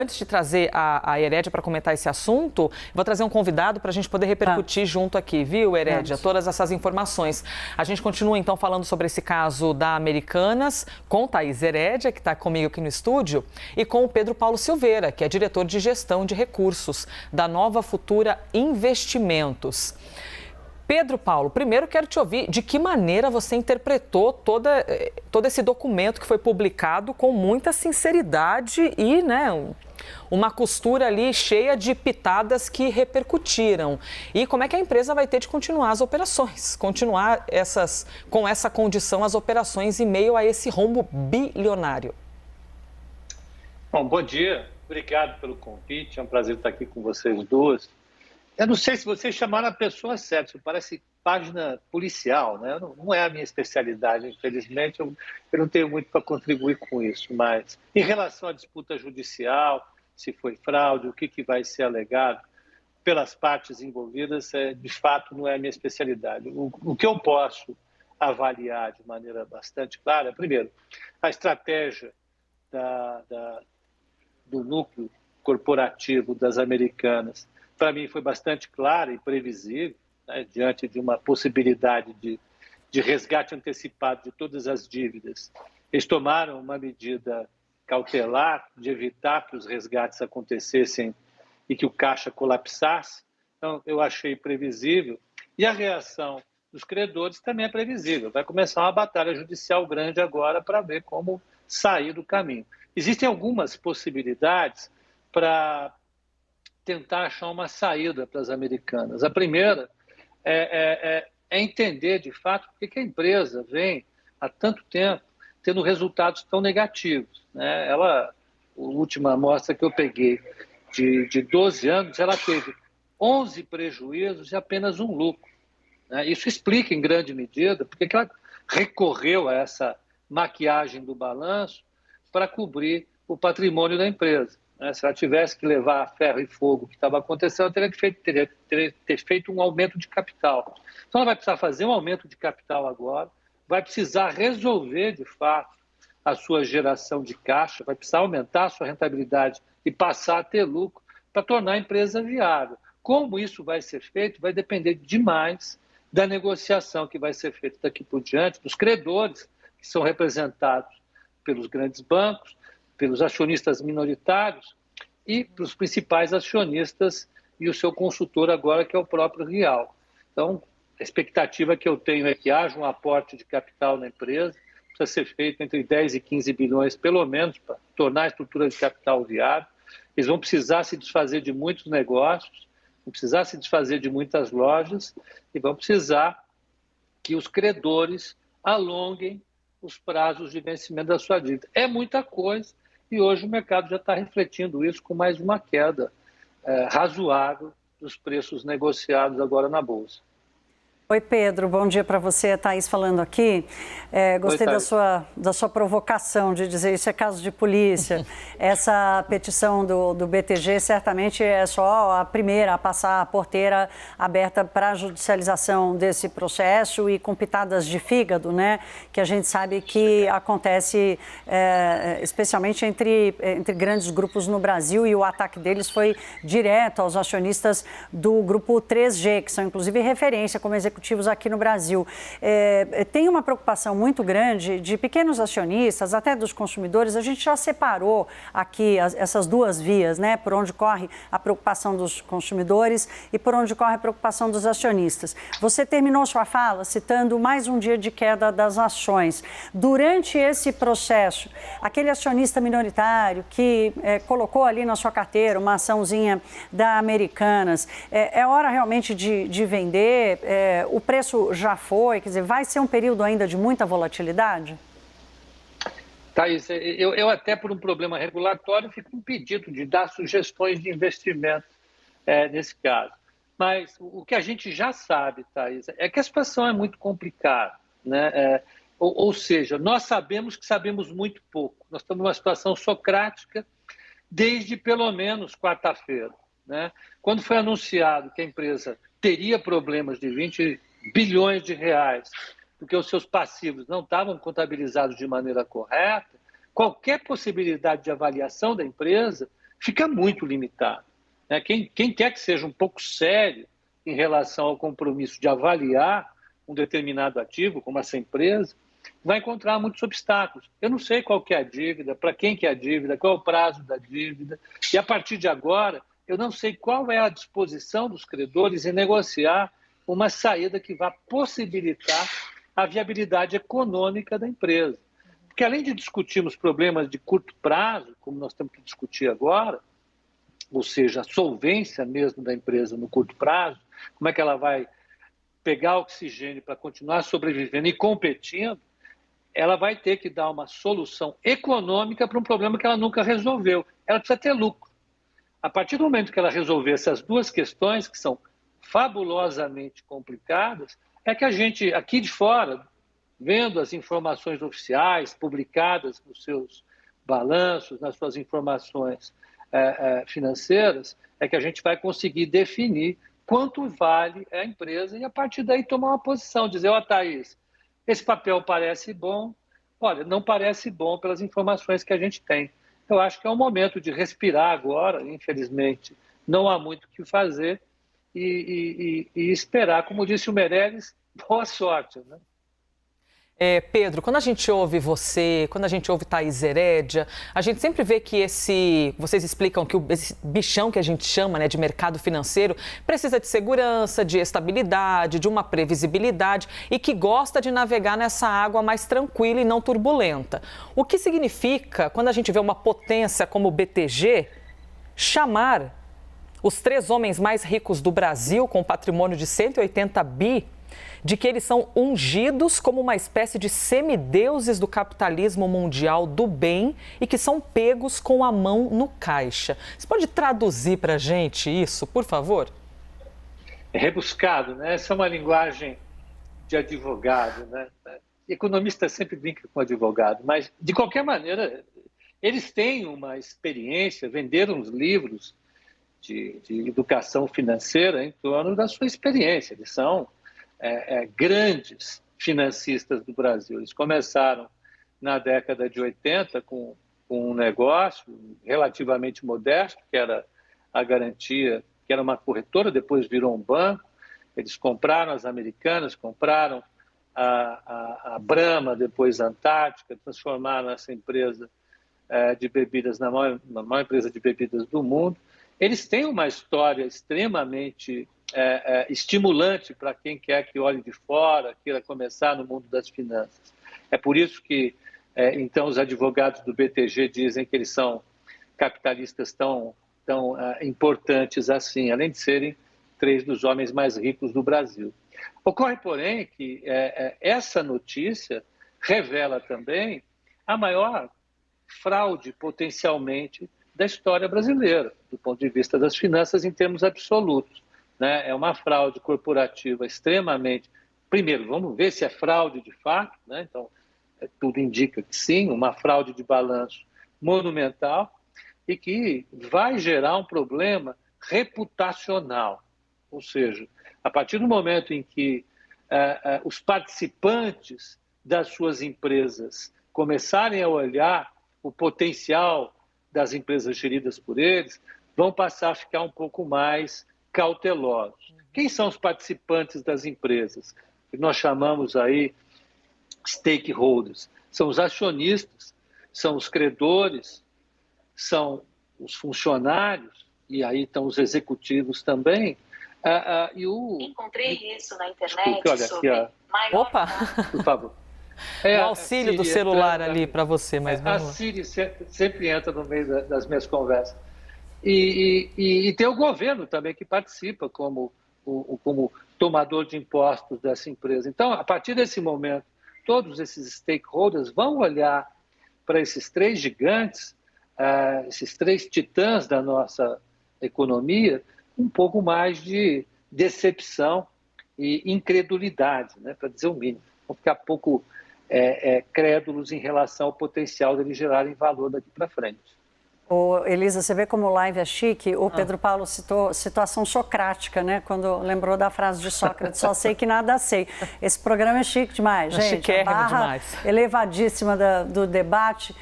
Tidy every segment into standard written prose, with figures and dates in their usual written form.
Antes de trazer a Herédia para comentar esse assunto, vou trazer um convidado para a gente poder repercutir junto aqui, viu, Herédia? Todas essas informações. A gente continua, então, falando sobre esse caso da Americanas, com Thaís Herédia, que está comigo aqui no estúdio, e com o Pedro Paulo Silveira, que é diretor de gestão de recursos da Nova Futura Investimentos. Pedro Paulo, primeiro quero te ouvir de que maneira você interpretou todo esse documento que foi publicado com muita sinceridade e, uma costura ali cheia de pitadas que repercutiram. E como é que a empresa vai ter de continuar as operações, com essa condição as operações em meio a esse rombo bilionário? Bom dia, obrigado pelo convite, é um prazer estar aqui com vocês duas. Eu não sei se vocês chamaram a pessoa certa, isso parece página policial, né? Não é a minha especialidade, infelizmente, eu não tenho muito para contribuir com isso, mas em relação à disputa judicial, se foi fraude, o que vai ser alegado pelas partes envolvidas, de fato não é a minha especialidade. O que eu posso avaliar de maneira bastante clara, primeiro, a estratégia do núcleo corporativo das Americanas, para mim foi bastante clara e previsível, né, diante de uma possibilidade de resgate antecipado de todas as dívidas. Eles tomaram uma medida cautelar de evitar que os resgates acontecessem e que o caixa colapsasse. Então, eu achei previsível. E a reação dos credores também é previsível. Vai começar uma batalha judicial grande agora para ver como sair do caminho. Existem algumas possibilidades para tentar achar uma saída para as Americanas. A primeira é entender, de fato, por que a empresa vem há tanto tempo tendo resultados tão negativos, né? A última amostra que eu peguei de 12 anos, ela teve 11 prejuízos e apenas um lucro, né? Isso explica, em grande medida, porque ela recorreu a essa maquiagem do balanço para cobrir o patrimônio da empresa. Se ela tivesse que levar a ferro e fogo o que estava acontecendo, ela teria que ter feito um aumento de capital. Então, ela vai precisar fazer um aumento de capital agora, vai precisar resolver, de fato, a sua geração de caixa, vai precisar aumentar a sua rentabilidade e passar a ter lucro para tornar a empresa viável. Como isso vai ser feito, vai depender demais da negociação que vai ser feita daqui por diante, dos credores, que são representados pelos grandes bancos, pelos acionistas minoritários e pelos principais acionistas e o seu consultor agora, que é o próprio Real. Então, a expectativa que eu tenho é que haja um aporte de capital na empresa, precisa ser feito entre 10 e 15 bilhões, pelo menos, para tornar a estrutura de capital viável. Eles vão precisar se desfazer de muitos negócios, vão precisar se desfazer de muitas lojas e vão precisar que os credores alonguem os prazos de vencimento da sua dívida. É muita coisa. E hoje o mercado já está refletindo isso com mais uma queda razoável dos preços negociados agora na Bolsa. Oi, Pedro, bom dia para você, Thaís falando aqui. Gostei da sua provocação de dizer isso é caso de polícia. Essa petição do BTG certamente é só a primeira a passar a porteira aberta para a judicialização desse processo e com pitadas de fígado, né? Que a gente sabe que acontece especialmente entre grandes grupos no Brasil, e o ataque deles foi direto aos acionistas do grupo 3G, que são inclusive referência como executivos aqui no Brasil. Tem uma preocupação muito grande de pequenos acionistas, até dos consumidores. A gente já separou aqui essas duas vias, né? Por onde corre a preocupação dos consumidores e por onde corre a preocupação dos acionistas. Você terminou sua fala citando mais um dia de queda das ações. Durante esse processo, aquele acionista minoritário que colocou ali na sua carteira uma açãozinha da Americanas, é hora realmente de vender? O preço já foi, quer dizer, vai ser um período ainda de muita volatilidade? Thaís, eu até por um problema regulatório fico impedido de dar sugestões de investimento nesse caso. Mas o que a gente já sabe, Thaís, é que a situação é muito complicada, né? Ou seja, nós sabemos que sabemos muito pouco. Nós estamos numa situação socrática desde pelo menos quarta-feira, né? Quando foi anunciado que a empresa teria problemas de 20 bilhões de reais, porque os seus passivos não estavam contabilizados de maneira correta, qualquer possibilidade de avaliação da empresa fica muito limitado. Né? Quem quer que seja um pouco sério em relação ao compromisso de avaliar um determinado ativo, como essa empresa, vai encontrar muitos obstáculos. Eu não sei qual que é a dívida, para quem que é a dívida, qual é o prazo da dívida, e a partir de agora, eu não sei qual é a disposição dos credores em negociar uma saída que vá possibilitar a viabilidade econômica da empresa. Porque além de discutirmos problemas de curto prazo, como nós temos que discutir agora, ou seja, a solvência mesmo da empresa no curto prazo, como é que ela vai pegar oxigênio para continuar sobrevivendo e competindo, ela vai ter que dar uma solução econômica para um problema que ela nunca resolveu. Ela precisa ter lucro. A partir do momento que ela resolver essas duas questões, que são fabulosamente complicadas, é que a gente, aqui de fora, vendo as informações oficiais publicadas nos seus balanços, nas suas informações financeiras, é que a gente vai conseguir definir quanto vale a empresa e, a partir daí, tomar uma posição, dizer, ó, Thaís, esse papel parece bom, olha, não parece bom pelas informações que a gente tem. Eu acho que é um momento de respirar agora, infelizmente, não há muito o que fazer e esperar, como disse o Meirelles, boa sorte, né? Pedro, quando a gente ouve você, quando a gente ouve Thaís Herédia, a gente sempre vê que vocês explicam que esse bichão que a gente chama, né, de mercado financeiro precisa de segurança, de estabilidade, de uma previsibilidade e que gosta de navegar nessa água mais tranquila e não turbulenta. O que significa, quando a gente vê uma potência como o BTG, chamar os 3 homens mais ricos do Brasil, com um patrimônio de 180 bi, de que eles são ungidos como uma espécie de semideuses do capitalismo mundial do bem e que são pegos com a mão no caixa. Você pode traduzir para a gente isso, por favor? É rebuscado, né? Essa é uma linguagem de advogado, né? Economista sempre brinca com advogado, mas, de qualquer maneira, eles têm uma experiência, venderam uns livros de educação financeira em torno da sua experiência. Eles são grandes financistas do Brasil. Eles começaram na década de 80 com um negócio relativamente modesto, que era a Garantia, que era uma corretora, depois virou um banco. Eles compraram as Americanas, compraram a Brahma, depois a Antártica, transformaram essa empresa de bebidas na maior empresa de bebidas do mundo. Eles têm uma história extremamente estimulante para quem quer que olhe de fora, queira começar no mundo das finanças. É por isso que, então, os advogados do BTG dizem que eles são capitalistas tão importantes assim, além de serem 3 dos homens mais ricos do Brasil. Ocorre, porém, que essa notícia revela também a maior fraude, potencialmente, da história brasileira, do ponto de vista das finanças em termos absolutos. Né? É uma fraude corporativa extremamente... Primeiro, vamos ver se é fraude de fato, né? Então, tudo indica que sim, uma fraude de balanço monumental e que vai gerar um problema reputacional. Ou seja, a partir do momento em que os participantes das suas empresas começarem a olhar o potencial das empresas geridas por eles, vão passar a ficar um pouco mais cautelosos. Quem são os participantes das empresas? Que nós chamamos aí stakeholders. São os acionistas, são os credores, são os funcionários, e aí estão os executivos também. Encontrei isso na internet. Olha aqui, Opa! Por favor. O auxílio do celular ali para você, mas vamos lá. A Siri sempre entra no meio das minhas conversas. E tem o governo também que participa como tomador de impostos dessa empresa. Então, a partir desse momento, todos esses stakeholders vão olhar para esses 3 gigantes, esses 3 titãs da nossa economia, um pouco mais de decepção e incredulidade, né, para dizer o mínimo. Vão ficar pouco crédulos em relação ao potencial deles gerarem valor daqui para frente. Elisa, você vê como o live é chique? O Pedro Paulo citou situação socrática, né? Quando lembrou da frase de Sócrates, só sei que nada sei. Esse programa é chique demais, gente. Chiquérrimo a barra demais. Elevadíssima do debate.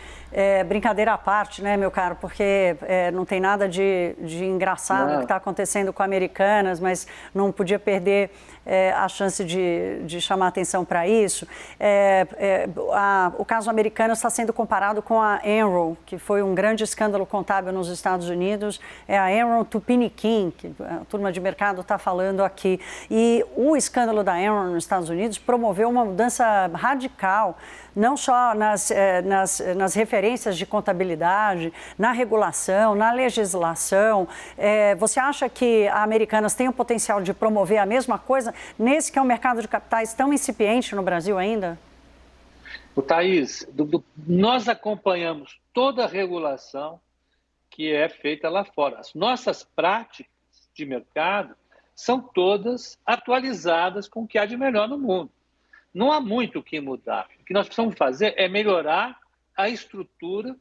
brincadeira à parte, né, meu caro, porque não tem nada de engraçado que está acontecendo com Americanas, mas não podia perder a chance de chamar atenção para isso. O caso Americanas está sendo comparado com a Enron, que foi um grande escândalo contábil nos Estados Unidos. É a Enron Tupiniquim, que a turma de mercado está falando aqui. E o escândalo da Enron nos Estados Unidos promoveu uma mudança radical, não só nas referências de contabilidade, na regulação, na legislação. Você acha que a Americanas tem o potencial de promover a mesma coisa nesse que é um mercado de capitais tão incipiente no Brasil ainda? Thaís, nós acompanhamos toda a regulação que é feita lá fora. As nossas práticas de mercado são todas atualizadas com o que há de melhor no mundo. Não há muito o que mudar. O que nós precisamos fazer é melhorar a estrutura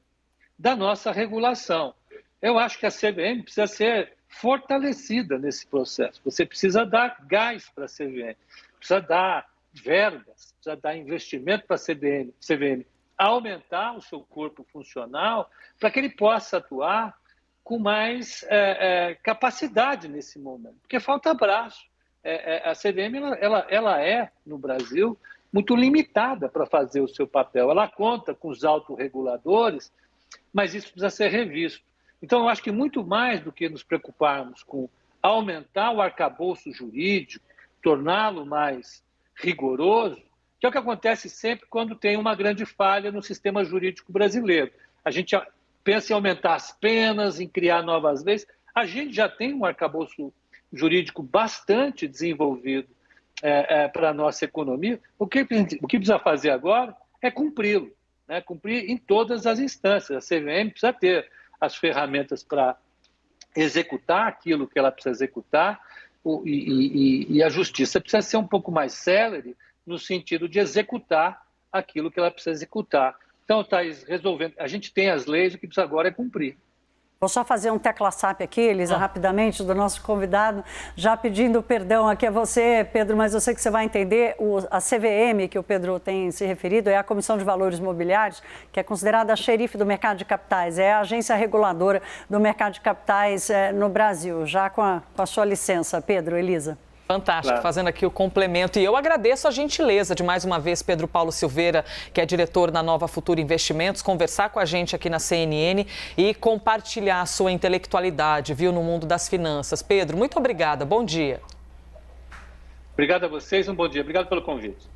da nossa regulação. Eu acho que a CVM precisa ser fortalecida nesse processo. Você precisa dar gás para a CVM, precisa dar verbas, precisa dar investimento para a CVM, aumentar o seu corpo funcional para que ele possa atuar com mais capacidade nesse momento, porque falta braço. A CVM ela é, no Brasil, muito limitada para fazer o seu papel. Ela conta com os autorreguladores, mas isso precisa ser revisto. Então, eu acho que muito mais do que nos preocuparmos com aumentar o arcabouço jurídico, torná-lo mais rigoroso, que é o que acontece sempre quando tem uma grande falha no sistema jurídico brasileiro. A gente pensa em aumentar as penas, em criar novas leis. A gente já tem um arcabouço jurídico bastante desenvolvido para a nossa economia. O que precisa fazer agora é cumpri-lo, né? Cumprir em todas as instâncias. A CVM precisa ter as ferramentas para executar aquilo que ela precisa executar e a justiça precisa ser um pouco mais célere no sentido de executar aquilo que ela precisa executar. Então, Thaís, resolvendo, a gente tem as leis, o que precisa agora é cumprir. Vou só fazer um tecla-SAP aqui, Elisa, rapidamente, do nosso convidado, já pedindo perdão aqui a você, Pedro, mas eu sei que você vai entender. A CVM, que o Pedro tem se referido, é a Comissão de Valores Mobiliários, que é considerada a xerife do mercado de capitais, é a agência reguladora do mercado de capitais no Brasil. Já com a sua licença, Pedro, Elisa. Fantástico, claro. Fazendo aqui o complemento. E eu agradeço a gentileza de, mais uma vez, Pedro Paulo Silveira, que é diretor da Nova Futura Investimentos, conversar com a gente aqui na CNN e compartilhar a sua intelectualidade, viu, no mundo das finanças. Pedro, muito obrigada. Bom dia. Obrigado a vocês, um bom dia. Obrigado pelo convite.